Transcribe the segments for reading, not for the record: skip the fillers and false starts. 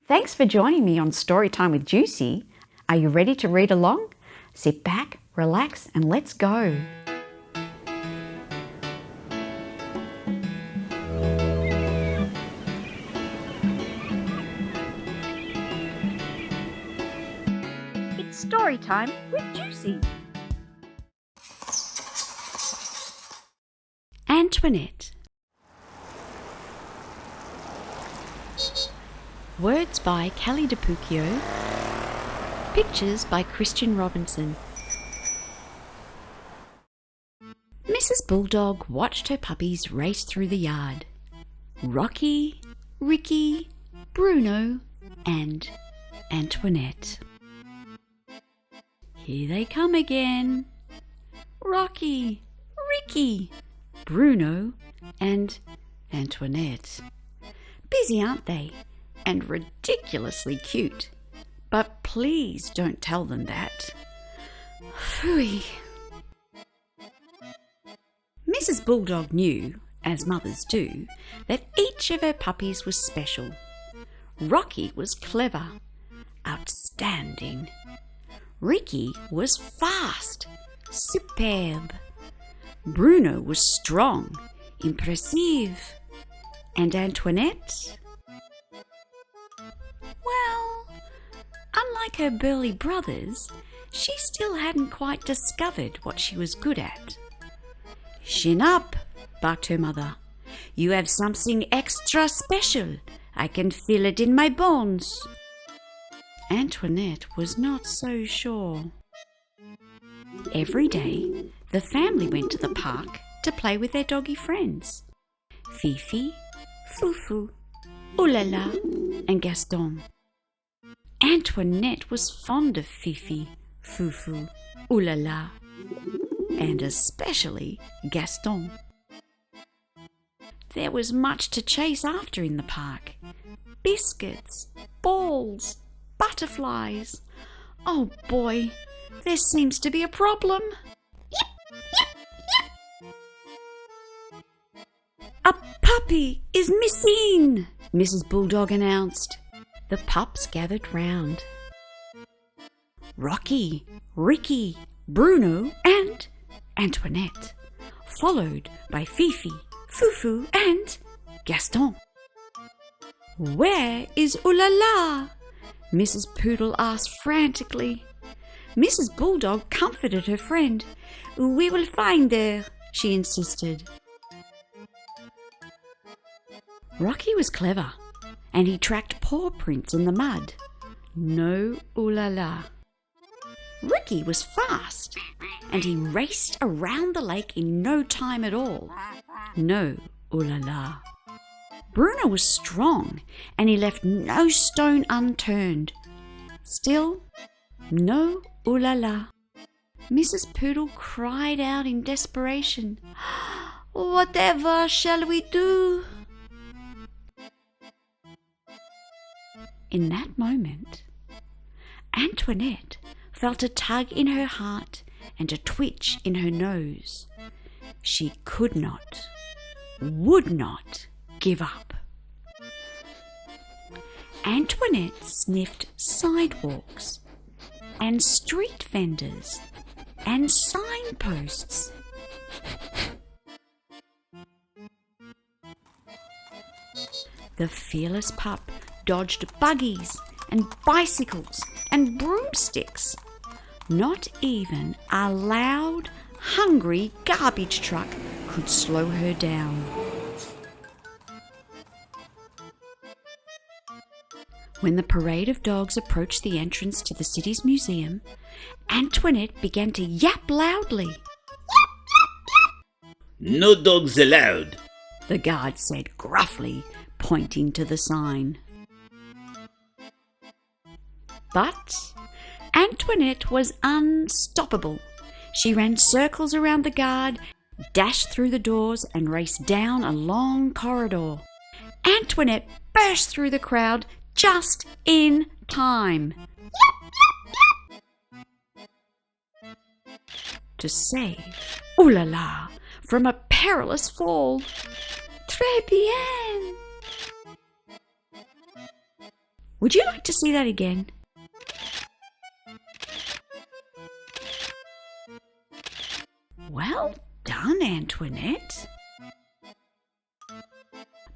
Thanks for joining me on Storytime with Juicy. Are you ready to read along? Sit back, relax, and let's go. It's Storytime with Juicy. Antoinette. Words by DiPucchio. Pictures by Christian Robinson. Mrs. Bulldog watched her puppies race through the yard. Rocky, Ricky, Bruno, and Antoinette. Here they come again. Rocky, Ricky, Bruno, and Antoinette. Busy, aren't they? And ridiculously cute. But please don't tell them that. Phooey. Mrs. Bulldog knew, as mothers do, that each of her puppies was special. Rocky was clever, outstanding. Ricky was fast, superb. Bruno was strong, impressive. And Antoinette? Well, unlike her burly brothers, she still hadn't quite discovered what she was good at. "Chin up," barked her mother. "You have something extra special. I can feel it in my bones." Antoinette was not so sure. Every day, the family went to the park to play with their doggy friends. Fifi, Fufu, Oulala, and Gaston. Antoinette was fond of Fifi, Fufu, Oulala, and especially Gaston. There was much to chase after in the park. Biscuits, balls, butterflies. Oh boy, there seems to be a problem. "A puppy is missing," Mrs. Bulldog announced. The pups gathered round. Rocky, Ricky, Bruno, and Antoinette, followed by Fifi, Fufu, and Gaston. "Where is Oulala?" Mrs. Poodle asked frantically. Mrs. Bulldog comforted her friend. "We will find her," she insisted. Rocky was clever, and he tracked paw prints in the mud. No Oulala. Ricky was fast, and he raced around the lake in no time at all. No Oulala. Bruno was strong, and he left no stone unturned. Still, no Oulala. Mrs. Poodle cried out in desperation. "Whatever shall we do?" In that moment, Antoinette felt a tug in her heart and a twitch in her nose. She could not, would not give up. Antoinette sniffed sidewalks and street vendors and signposts. The fearless pup dodged buggies and bicycles and broomsticks. Not even a loud, hungry garbage truck could slow her down. When the parade of dogs approached the entrance to the city's museum, Antoinette began to yap loudly. "No dogs allowed," the guard said gruffly, pointing to the sign. But Antoinette was unstoppable. She ran circles around the guard, dashed through the doors, and raced down a long corridor. Antoinette burst through the crowd just in time to save Oulala from a perilous fall. Très bien! Would you like to see that again? Well done, Antoinette.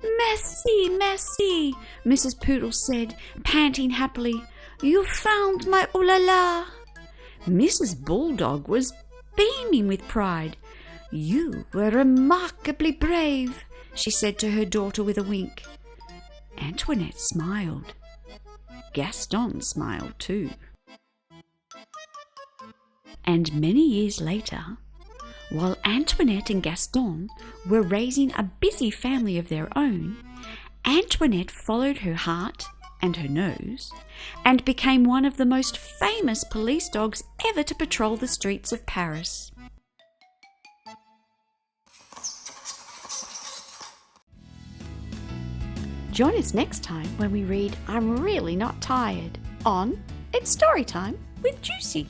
Merci, merci, Mrs. Poodle said, panting happily. You found my ooh-la-la. Mrs. Bulldog was beaming with pride. You were remarkably brave, she said to her daughter with a wink. Antoinette smiled. Gaston smiled too. And many years later, while Antoinette and Gaston were raising a busy family of their own, Antoinette followed her heart and her nose and became one of the most famous police dogs ever to patrol the streets of Paris. Join us next time when we read I'm Really Not Tired on It's Story Time with Juicy.